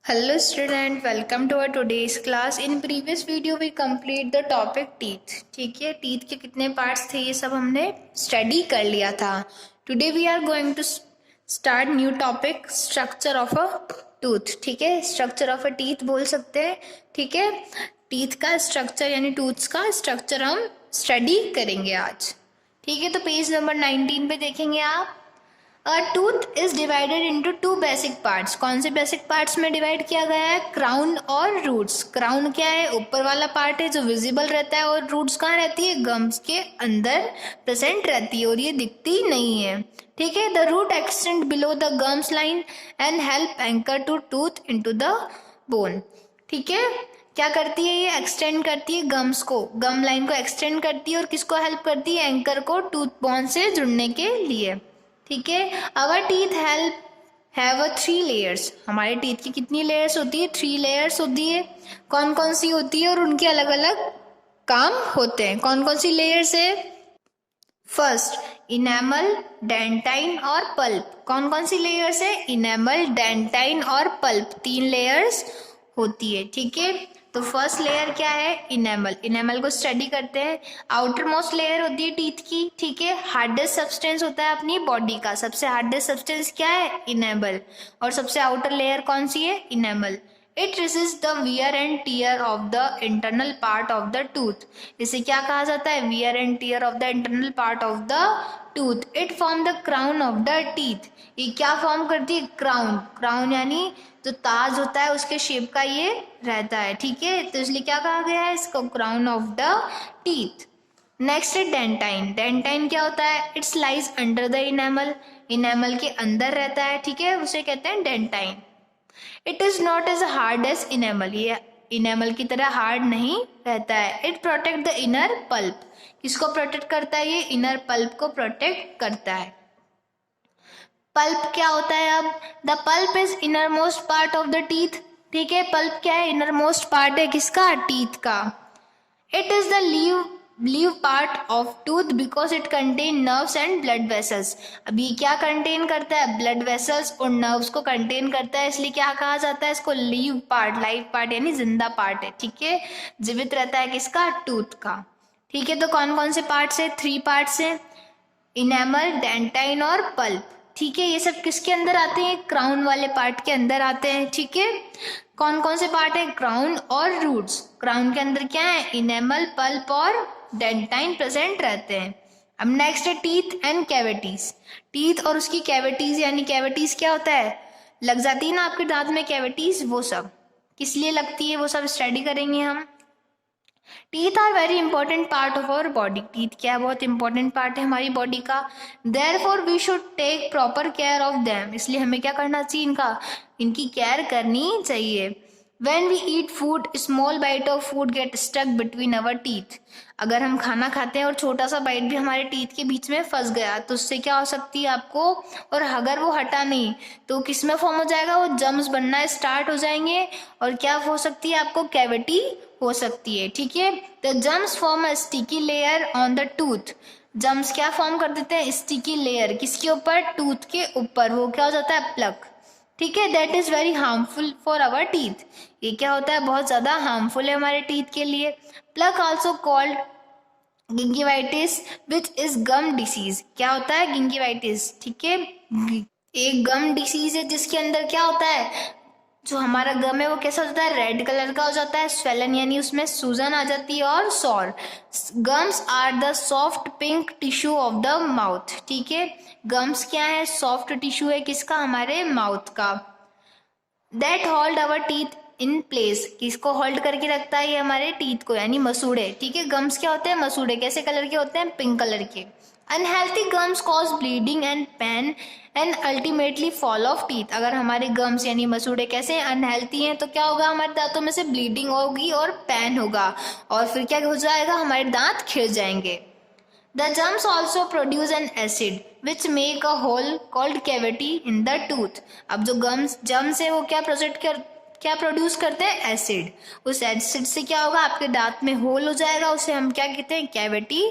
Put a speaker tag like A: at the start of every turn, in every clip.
A: Hello student, welcome to our today's class. In previous video we complete the topic teeth. ठीक है, teeth के कितने parts थे ये सब हमने study कर लिया था. Today we are going to start new topic structure of a tooth. ठीक है, structure of a teeth बोल सकते हैं. ठीक है, teeth का structure यानी tooths का structure हम study करेंगे आज. ठीक है, तो पेज नंबर 19 पे देखेंगे आप. A tooth is divided into two basic parts. कौन से बेसिक पार्ट्स में डिवाइड किया गया है? क्राउन और रूट्स. क्राउन क्या है? ऊपर वाला पार्ट है जो विजिबल रहता है, और रूट्स कहाँ रहती है? गम्स के अंदर प्रेजेंट रहती है और ये दिखती नहीं है. ठीक है, the root extend below the gums line and help anchor to tooth into the bone. ठीक है, क्या करती है ये? एक्सटेंड करती है गम्स को, गम लाइन को एक्सटेंड करती है और किसको हेल्प करती है? एंकर को टूथ बोन से जुड़ने के लिए. ठीक है, आवर टीथ हैव 3 लेयर्स. हमारे टीथ की कितनी लेयर्स होती है? 3 लेयर्स होती है. कौन कौन सी होती है और उनके अलग अलग काम होते हैं? कौन कौन सी लेयर्स है? फर्स्ट, इनेमल, डेंटाइन और पल्प. कौन कौन सी लेयर्स है? इनेमल, डेंटाइन और पल्प, 3 लेयर्स होती है. ठीक है, तो फर्स्ट लेयर क्या है? इनेमल. इनेमल को स्टडी करते हैं. आउटर मोस्ट लेयर होती है टीथ की. ठीक है, हार्डेस्ट सब्सटेंस होता है अपनी बॉडी का. सबसे हार्डेस्ट सब्सटेंस क्या है? इनेमल. और सबसे आउटर लेयर कौन सी है? Enamel. It resist the wear and tear of the internal part of the tooth. इसे क्या कहा जाता है? Wear and tear of the internal part of the tooth. It form the crown of the teeth. ये क्या form करती है? Crown. Crown यानी जो ताज होता है उसके शेप का ये रहता है. ठीक है, तो इसलिए क्या कहा गया है इसको? Crown of the teeth. Next है डेंटाइन. डेंटाइन क्या होता है? It's lies under the enamel. Enamel के अंदर रहता है. ठीक है, उसे कहते हैं dentine. It is not as hard as enamel. ये इनेमल की तरह हार्ड नहीं रहता है. It protect the inner pulp. किसको प्रोटेक्ट करता है ये? इनर पल्प को प्रोटेक्ट करता है. पल्प क्या होता है? अब the pulp is inner most part of the teeth. ठीक है, पल्प क्या है? इनर मोस्ट पार्ट है किसका? टीथ का. It is the leave part of tooth because it contain nerves and blood vessels. अभी क्या कंटेन करता है? ब्लड वेसल्स और नर्व्स को कंटेन करता है, इसलिए क्या कहा जाता है इसको? Leave part. लाइव पार्ट यानी जिंदा पार्ट है. ठीक है, जीवित रहता है किसका? टूथ का. ठीक है, तो कौन कौन से पार्ट्स है? 3 पार्ट्स है, इनेमल, डेंटाइन और पल्प. ठीक है, ये सब किसके अंदर आते हैं? क्राउन वाले पार्ट के अंदर आते हैं. ठीक है, कौन कौन से पार्ट है? क्राउन और रूट्स. क्राउन के अंदर क्या है? इनेमल, पल्प और डेंटाइन प्रेजेंट रहते हैं. अब नेक्स्ट है टीथ एंड कैविटीज. टीथ और उसकी कैविटीज, यानी कैविटीज क्या होता है? लग जाती है ना आपके दांत में कैविटीज, वो सब किस लिए लगती है वो सब स्टडी करेंगे हम. Teeth are very important part of our body. Teeth क्या है? बहुत इंपॉर्टेंट पार्ट है हमारी बॉडी का. Therefore we should take proper care of them. इसलिए हमें क्या करना चाहिए? इनकी केयर करनी चाहिए. When we eat food, small bite of food get stuck between our teeth. अगर हम खाना खाते हैं और छोटा सा बाइट भी हमारे टीथ के बीच में फंस गया तो उससे क्या हो सकती है आपको? और अगर वो हटा नहीं तो किस में फॉर्म हो जाएगा? वो जम्स बनना स्टार्ट हो जाएंगे और क्या हो सकती है आपको? कैविटी हो सकती है. ठीक है, the germs form a sticky layer on the tooth. Germs क्या फॉर्म कर देते हैं? Sticky layer. किसके ऊपर? टूथ के ऊपर. वो क्या हो जाता है? प्लक. ठीक है, that is very harmful for our teeth. ये क्या होता है? बहुत ज्यादा हार्मफुल है हमारे टीथ के लिए. Plaque also called gingivitis which is gum disease. क्या होता है? गिंगिवाइटिस. ठीक है, एक गम डिसीज है जिसके अंदर क्या होता है? जो हमारा गम है वो कैसा होता है? रेड कलर का हो जाता है. स्वेलन यानी उसमें सूजन आ जाती है और sore. Gums are the soft pink tissue of the mouth. ठीक है, गम्स क्या है? सॉफ्ट टिश्यू है किसका? हमारे माउथ का. That hold our teeth in place. किसको होल्ड करके रखता है? ये हमारे टीथ को, यानी मसूड़े. ठीक है, गम्स क्या होते हैं? मसूड़े. कैसे कलर के होते हैं? पिंक कलर के. Unhealthy gums cause bleeding and pain and ultimately fall of teeth. अगर हमारे गम्स यानी मसूड़े कैसे अनहेल्थी हैं तो क्या होगा? हमारे दांतों में से ब्लीडिंग होगी और पेन होगा और फिर क्या हो जाएगा? हमारे दांत खिल जाएंगे. The germs also produce an acid which make a hole called cavity in the tooth. अब जो जम्स है वो क्या प्रोड्यूस करते हैं? एसिड. उस एसिड से क्या होगा? आपके दांत में होल हो जाएगा, उसे हम क्या कहते हैं? कैविटी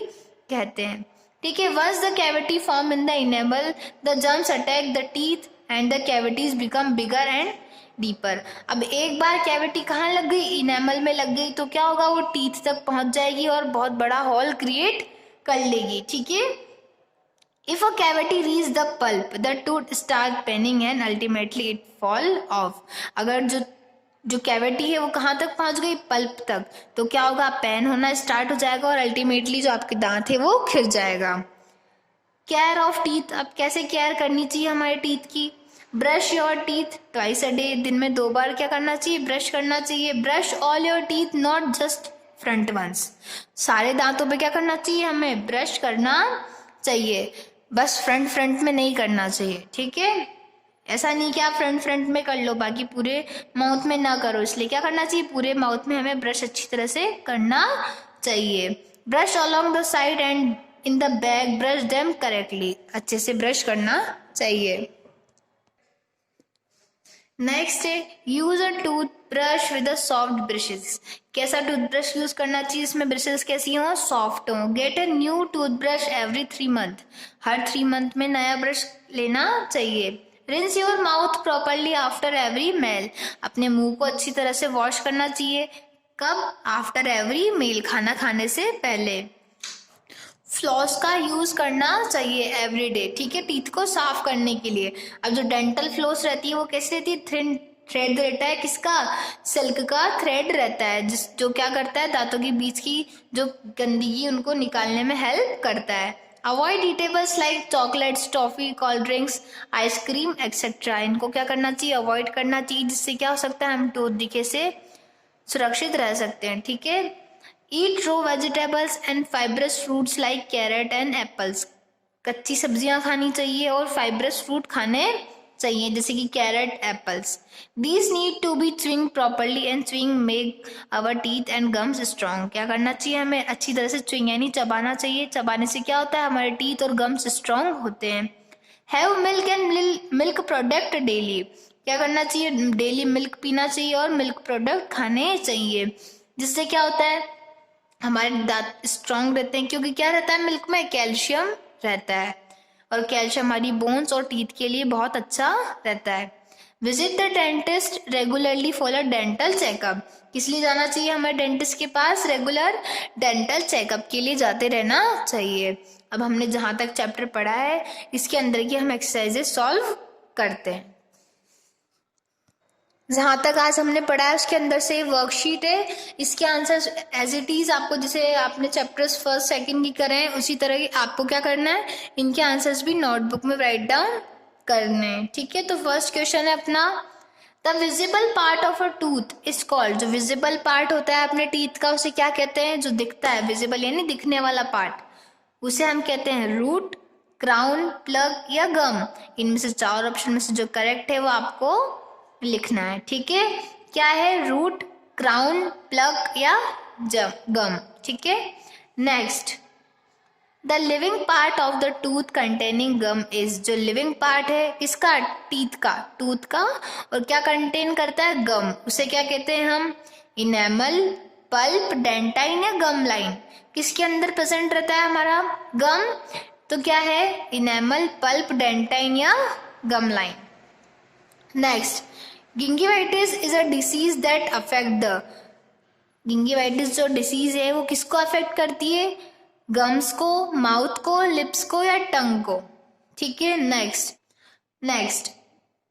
A: कहते हैं. ठीक है, once the cavity form in the enamel the germs attack the teeth and the cavities become bigger and deeper. अब एक बार कैविटी कहाँ लग गई, इनेमल में लग गई, तो क्या होगा, वो टीथ तक पहुंच जाएगी और बहुत बड़ा होल क्रिएट कर लेगी। ठीक है, if a cavity reach the pulp the tooth start paining and ultimately it fall off. अगर जो जो कैविटी है वो कहाँ तक पहुंच गई, पल्प तक, तो क्या होगा, पेन होना स्टार्ट हो जाएगा और अल्टीमेटली जो आपके दांत है वो खिल जाएगा। केयर ऑफ टीथ, अब कैसे केयर करनी चाहिए हमारे टीथ की। Brush your teeth twice a day, दिन में 2 बार क्या करना चाहिए, ब्रश करना चाहिए। Brush all your teeth not just front ones, सारे दांतों पे क्या करना चाहिए, हमें ब्रश करना चाहिए, बस फ्रंट में नहीं करना चाहिए। ठीक है, ऐसा नहीं कि आप फ्रंट में कर लो बाकी पूरे माउथ में ना करो, इसलिए क्या करना चाहिए, पूरे माउथ में हमें ब्रश अच्छी तरह से करना चाहिए। Brush along the side and in the back, brush them correctly, अच्छे से ब्रश करना चाहिए। नेक्स्ट है use a toothbrush with soft brushes, कैसा टूथब्रश यूज करना चाहिए, इसमें ब्रशेस कैसी हो, सॉफ्ट हो। Get a new toothbrush every 3 month, हर 3 मंथ में नया ब्रश लेना चाहिए। Rinse your mouth properly after every meal, अपने मुंह को अच्छी तरह से वॉश करना चाहिए, कब, आफ्टर एवरी मील, खाना खाने से पहले। फ्लॉस का यूज करना चाहिए एवरीडे, ठीक है, टीथ को साफ करने के लिए। अब जो डेंटल फ्लॉस रहती है वो कैसे रहती है, थिन थ्रेड रहता है, किसका, सिल्क का थ्रेड रहता है, जो क्या करता है, दांतों के बीच की जो गंदगी उनको निकालने में हेल्प करता है। Avoid eatables like chocolates, toffee, cold drinks, ice cream etcetera, इनको क्या करना चाहिए, अवॉइड करना चाहिए, जिससे क्या हो सकता है, हम टूथ दिखे से सुरक्षित रह सकते हैं। ठीक है, eat raw vegetables and fibrous fruits like carrot and apples, कच्ची सब्जियां खानी चाहिए और फाइब्रस फ्रूट खाने चाहिए जैसे कि carrot, apples. These need to be chewing properly and chewing make our teeth and gums strong, क्या करना चाहिए, हमें अच्छी तरह से च्विंग यानी चबाना चाहिए, चबाने से क्या होता है, हमारे टीथ और गम्स स्ट्रॉन्ग होते हैं। Have milk and milk product daily, क्या करना चाहिए, डेली मिल्क पीना चाहिए और मिल्क प्रोडक्ट खाने चाहिए, जिससे क्या होता है, हमारे दांत स्ट्रांग रहते हैं, क्योंकि क्या रहता है मिल्क में, कैल्शियम रहता है, और कैल्शियम हमारी बोन्स और टीथ के लिए बहुत अच्छा रहता है। Visit the dentist regularly for a dental checkup, किस लिए जाना चाहिए हमें डेंटिस्ट के पास, रेगुलर डेंटल चेकअप के लिए जाते रहना चाहिए। अब हमने जहां तक चैप्टर पढ़ा है इसके अंदर की हम एक्सरसाइजेस सॉल्व करते हैं। जहाँ तक आज हमने पढ़ा है उसके अंदर से वर्कशीट है, इसके आंसर्स एज इट इज आपको जैसे आपने चैप्टर्स फर्स्ट सेकंड की करे हैं उसी तरह आपको क्या करना है, इनके आंसर्स भी नोटबुक में राइट डाउन करने हैं। ठीक है, तो फर्स्ट क्वेश्चन है अपना, the visible part of a tooth is called, जो विजिबल पार्ट होता है अपने टीथ का उसे क्या कहते हैं, जो दिखता है, विजिबल यानी दिखने वाला पार्ट, उसे हम कहते हैं रूट, क्राउन, प्लग या गम। इनमें से 4 ऑप्शन में से जो करेक्ट है वो आपको लिखना है। ठीक है, क्या है, रूट, क्राउन, प्लग या गम। ठीक है, next, the living part of the tooth containing gum is, जो लिविंग पार्ट है किसका, टीथ का, टूथ का, और क्या कंटेन करता है, गम, उसे क्या कहते हैं हम, इनेमल, पल्प, डेंटाइन या गम लाइन, किसके अंदर प्रेजेंट रहता है हमारा गम, तो क्या है, इनेमल, पल्प, डेंटाइन या gum line. Next, gingivitis is a disease that affect the, gingivitis जो डिसीज है वो किसको अफेक्ट करती है, गम्स को, माउथ को, लिप्स को या टंग को। ठीक है, next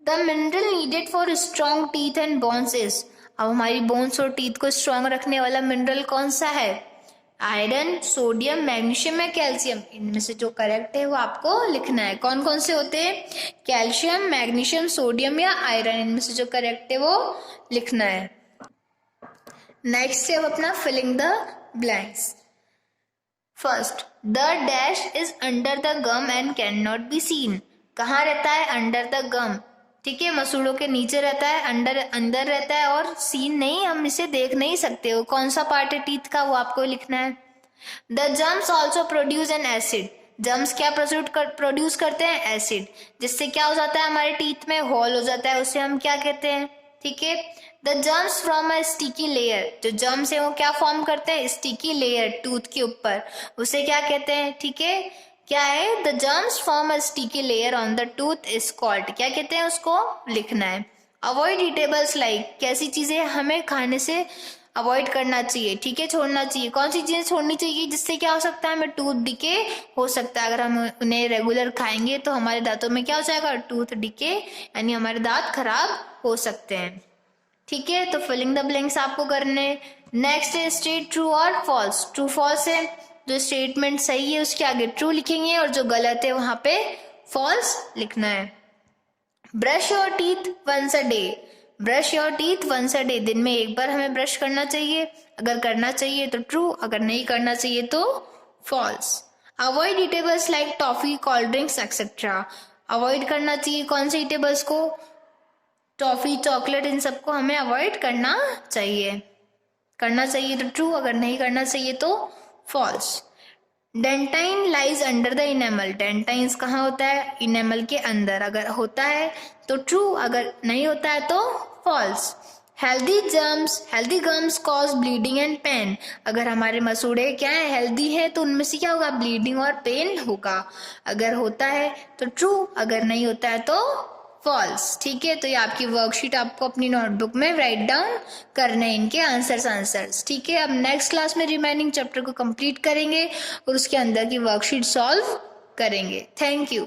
A: the mineral needed for strong teeth and bones is, अब हमारी बोन्स और टीथ को स्ट्रॉन्ग रखने वाला मिनरल कौन सा है, आयरन, सोडियम, मैग्नीशियम या कैल्शियम, इनमें से जो करेक्ट है वो आपको लिखना है। कौन कौन से होते हैं, कैल्शियम, मैग्नीशियम, सोडियम या आयरन, इनमें से जो करेक्ट है वो लिखना है। नेक्स्ट है अब अपना filling the blanks. First, the dash is under the gum and can not be seen, कहाँ रहता है, अंडर द गम, ठीक है, मसूड़ों के नीचे रहता है, अंदर रहता है और सीन नहीं, हम इसे देख नहीं सकते, वो कौन सा पार्ट है टीथ का वो आपको लिखना है। The germs also produce an acid, germs क्या प्रोड्यूस करते हैं, एसिड, जिससे क्या हो जाता है हमारे टीथ में होल हो जाता है, उसे हम क्या कहते हैं। ठीक है, the germs from a sticky layer, जो जम्स है वो क्या फॉर्म करते हैं, स्टिकी लेयर टूथ के ऊपर, उसे क्या कहते हैं। ठीक है, क्या है, the germs form a sticky layer on the tooth is called, क्या कहते हैं उसको लिखना है। अवॉइड ईटेबल्स लाइक, कैसी चीजें हमें खाने से अवॉइड करना चाहिए, ठीक है, छोड़ना चाहिए। कौन सी चीजें छोड़नी चाहिए जिससे क्या हो सकता है, हमें टूथ डिके हो सकता है। अगर हम उन्हें रेगुलर खाएंगे तो हमारे दांतों में क्या हो जाएगा, टूथ डिके, यानी हमारे दांत खराब हो सकते हैं। ठीक है, तो फिलिंग द ब्लैंक्स आपको करने। नेक्स्ट है स्टेट ट्रू और फॉल्स। ट्रू फॉल्स है, जो स्टेटमेंट सही है उसके आगे ट्रू लिखेंगे और जो गलत है वहां पे फॉल्स लिखना है। Brush your teeth once a day. Brush your teeth once a day, दिन में एक बार हमें ब्रश करना चाहिए। अगर करना चाहिए तो ट्रू, अगर नहीं करना चाहिए तो false. Avoid eatables like toffee, cold drinks etcetera. Avoid करना चाहिए कौन से ईटेबल्स को, टॉफी, चॉकलेट, इन सबको हमें अवॉइड करना चाहिए। करना चाहिए तो ट्रू, अगर नहीं करना चाहिए तो falls. Dentine lies under the enamel. Dentines कहाँ होता है, इनेमल के अंदर। अगर होता है तो ट्रू, अगर नहीं होता है तो false. Healthy gums cause bleeding and pain. अगर हमारे मसूड़े क्या है, हेल्दी है, तो उनमें से क्या होगा, ब्लीडिंग और पेन होगा। अगर होता है तो ट्रू, अगर नहीं होता है तो फॉल्स। ठीक है, तो ये आपकी वर्कशीट आपको अपनी नोटबुक में राइट डाउन करने हैं इनके आंसर्स। ठीक है, अब नेक्स्ट क्लास में रिमेनिंग चैप्टर को कंप्लीट करेंगे और उसके अंदर की वर्कशीट सॉल्व करेंगे। Thank you.